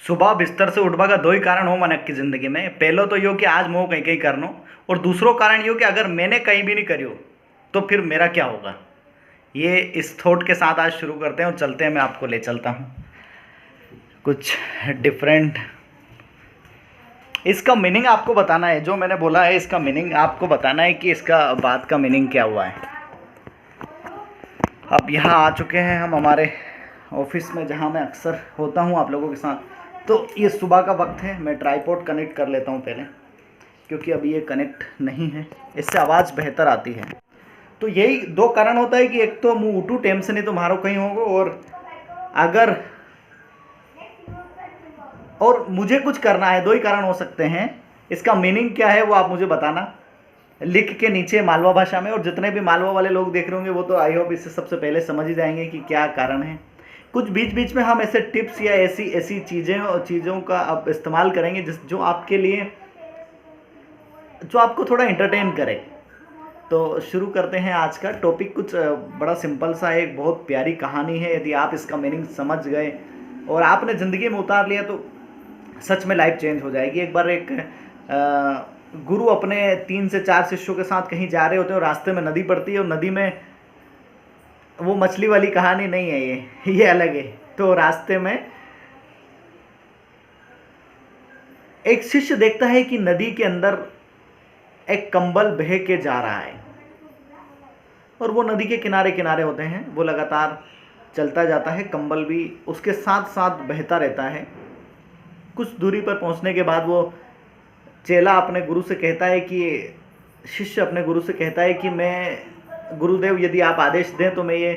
सुबह बिस्तर से उठवा का दो ही कारण हो मनक की ज़िंदगी में। पहलो तो यो कि आज मोह कहीं कहीं करनो, और दूसरो कारण यो कि अगर मैंने कहीं भी नहीं करियो तो फिर मेरा क्या होगा। ये इस थॉट के साथ आज शुरू करते हैं और चलते हैं। मैं आपको ले चलता हूँ कुछ डिफरेंट। इसका मीनिंग आपको बताना है, जो मैंने बोला है इसका मीनिंग आपको बताना है कि इसका बात का मीनिंग क्या हुआ है। अब यहाँ आ चुके हैं हम हमारे ऑफिस में, जहाँ मैं अक्सर होता हूँ आप लोगों के साथ। तो ये सुबह का वक्त है, मैं ट्राइपॉड कनेक्ट कर लेता हूँ पहले, क्योंकि अभी ये कनेक्ट नहीं है, इससे आवाज़ बेहतर आती है। तो यही दो कारण होता है कि एक तो मुँह उठू टेम से नहीं तो मारो कहीं होगा, और मुझे कुछ करना है। दो ही कारण हो सकते हैं। इसका मीनिंग क्या है वो आप मुझे बताना लिख के नीचे मालवा भाषा में। और जितने भी मालवा वाले लोग देख रहे होंगे वो तो आई होप इससे सबसे पहले समझ ही जाएंगे कि क्या कारण है। कुछ बीच बीच में हम ऐसे टिप्स या ऐसी चीज़ों का आप इस्तेमाल करेंगे जो आपके लिए, जो आपको थोड़ा एंटरटेन करे। तो शुरू करते हैं आज का टॉपिक। कुछ बड़ा सिंपल सा है, एक बहुत प्यारी कहानी है। यदि आप इसका मीनिंग समझ गए और आपने ज़िंदगी में उतार लिया तो सच में लाइफ चेंज हो जाएगी। एक बार एक गुरु अपने 3 से 4 शिष्यों के साथ कहीं जा रहे होते हैं और रास्ते में नदी पड़ती है, और नदी में वो मछली वाली कहानी नहीं है, ये अलग है। तो रास्ते में एक शिष्य देखता है कि नदी के अंदर एक कंबल बह के जा रहा है, और वो नदी के किनारे किनारे होते हैं। वो लगातार चलता जाता है, कंबल भी उसके साथ साथ बहता रहता है। कुछ दूरी पर पहुंचने के बाद वो चेला अपने गुरु से कहता है कि, शिष्य अपने गुरु से कहता है कि मैं, गुरुदेव यदि आप आदेश दें तो मैं ये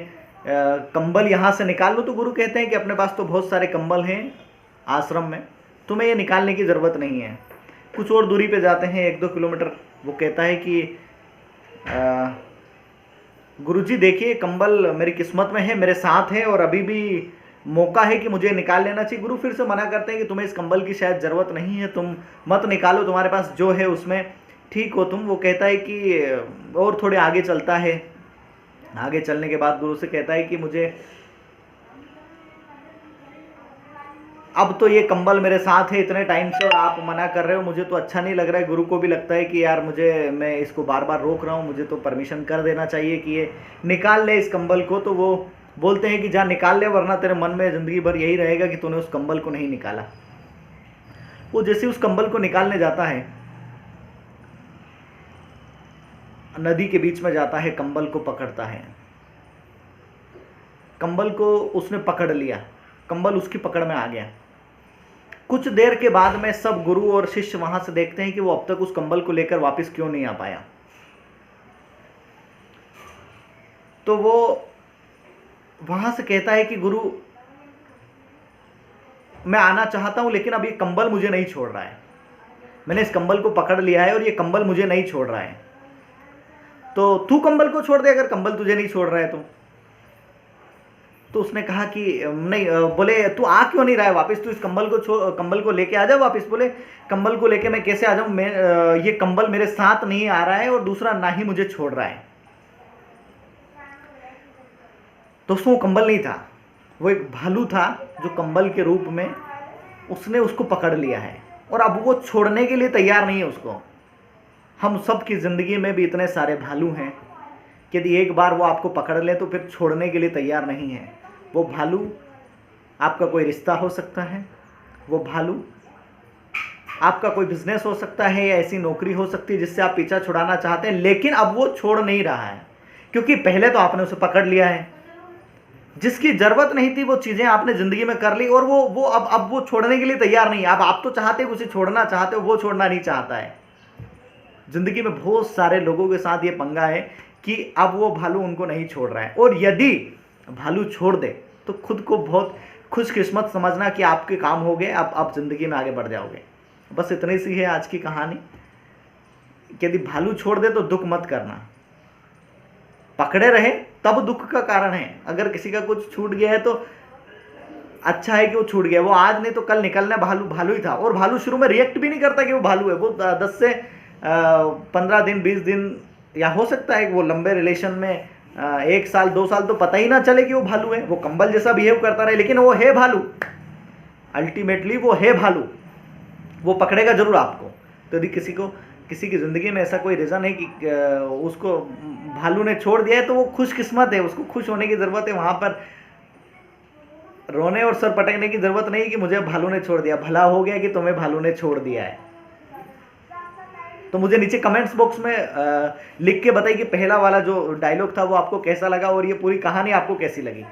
कंबल यहाँ से निकाल लूँ। तो गुरु कहते हैं कि अपने पास तो बहुत सारे कंबल हैं आश्रम में, तुम्हें ये निकालने की ज़रूरत नहीं है। कुछ और दूरी पे जाते हैं, 1-2 किलोमीटर। वो कहता है कि गुरुजी देखिए, कंबल मेरी किस्मत में है, मेरे साथ है, और अभी भी मौका है कि मुझे निकाल लेना चाहिए। गुरु फिर से मना करते हैं कि तुम्हें इस कंबल की शायद ज़रूरत नहीं है, तुम मत निकालो, तुम्हारे पास जो है उसमें ठीक हो तुम। वो कहता है कि, और थोड़े आगे चलता है। आगे चलने के बाद गुरु से कहता है कि मुझे अब तो ये कंबल मेरे साथ है इतने टाइम से, और आप मना कर रहे हो, मुझे तो अच्छा नहीं लग रहा है। गुरु को भी लगता है कि यार मैं इसको बार बार रोक रहा हूँ, मुझे तो परमिशन कर देना चाहिए कि ये निकाल ले इस कंबल को। तो वो बोलते हैं कि जा निकाल ले, वरना तेरे मन में ज़िंदगी भर यही रहेगा कि तूने उस कंबल को नहीं निकाला। वो जैसे उस कंबल को निकालने जाता है, नदी के बीच में जाता है, कंबल को पकड़ता है। कंबल को उसने पकड़ लिया, कंबल उसकी पकड़ में आ गया। कुछ देर के बाद में सब गुरु और शिष्य वहां से देखते हैं कि वो अब तक उस कंबल को लेकर वापस क्यों नहीं आ पाया। तो वो वहां से कहता है कि गुरु, मैं आना चाहता हूं लेकिन अब ये कंबल मुझे नहीं छोड़ रहा है। मैंने इस कंबल को पकड़ लिया है और ये कंबल मुझे नहीं छोड़ रहा है। तो तू कंबल को छोड़ दे अगर कंबल तुझे नहीं छोड़ रहा है तो उसने कहा कि नहीं, बोले तू आ क्यों नहीं रहा है वापस, तू इस कंबल को लेके आ जा वापस। बोले कंबल को लेके मैं कैसे आ जाऊं, मैं ये कंबल मेरे साथ नहीं आ रहा है, और दूसरा ना ही मुझे छोड़ रहा है। तो उसमें वो कंबल नहीं था, वो एक भालू था जो कंबल के रूप में उसने उसको पकड़ लिया है, और अब वो छोड़ने के लिए तैयार नहीं है उसको। हम सब की ज़िंदगी में भी इतने सारे भालू हैं कि यदि एक बार वो आपको पकड़ ले तो फिर छोड़ने के लिए तैयार नहीं है। वो भालू आपका कोई रिश्ता हो सकता है, वो भालू आपका कोई बिजनेस हो सकता है, या ऐसी नौकरी हो सकती है जिससे आप पीछा छुड़ाना चाहते हैं, लेकिन अब वो छोड़ नहीं रहा है, क्योंकि पहले तो आपने उसे पकड़ लिया है। जिसकी ज़रूरत नहीं थी वो चीज़ें आपने ज़िंदगी में कर ली, और वो अब वो छोड़ने के लिए तैयार नहीं है। अब आप तो चाहते हो, उसे छोड़ना चाहते हो, वो छोड़ना नहीं चाहता है। ज़िंदगी में बहुत सारे लोगों के साथ ये पंगा है कि अब वो भालू उनको नहीं छोड़ रहा है, और यदि भालू छोड़ दे तो खुद को बहुत खुशकिस्मत समझना कि आपके काम हो गए, अब आप ज़िंदगी में आगे बढ़ जाओगे। बस इतनी सी है आज की कहानी। यदि भालू छोड़ दे तो दुख मत करना, पकड़े रहे तब दुख का कारण है। अगर किसी का कुछ छूट गया है तो अच्छा है कि वो छूट गया, वो आज नहीं तो कल निकलना भालू ही था। और भालू शुरू में रिएक्ट भी नहीं करता कि वो भालू है। वो 10 से 15 दिन 20 दिन, या हो सकता है कि वो लंबे रिलेशन में 1 साल 2 साल तो पता ही ना चले कि वो भालू है। वो कंबल जैसा बिहेव करता रहे, लेकिन वो है भालू। अल्टीमेटली वो है भालू, वो पकड़ेगा जरूर आपको। तो यदि किसी की ज़िंदगी में ऐसा कोई रीज़न है कि उसको भालू ने छोड़ दिया है, तो वो खुशकिस्मत है, उसको खुश होने की ज़रूरत है। वहाँ पर रोने और सर पटकने की ज़रूरत नहीं कि मुझे भालू ने छोड़ दिया, भला हो गया कि तुम्हें भालू ने छोड़ दिया है। तो मुझे नीचे कमेंट्स बॉक्स में लिख के बताइए कि पहला वाला जो डायलॉग था वो आपको कैसा लगा और ये पूरी कहानी आपको कैसी लगी।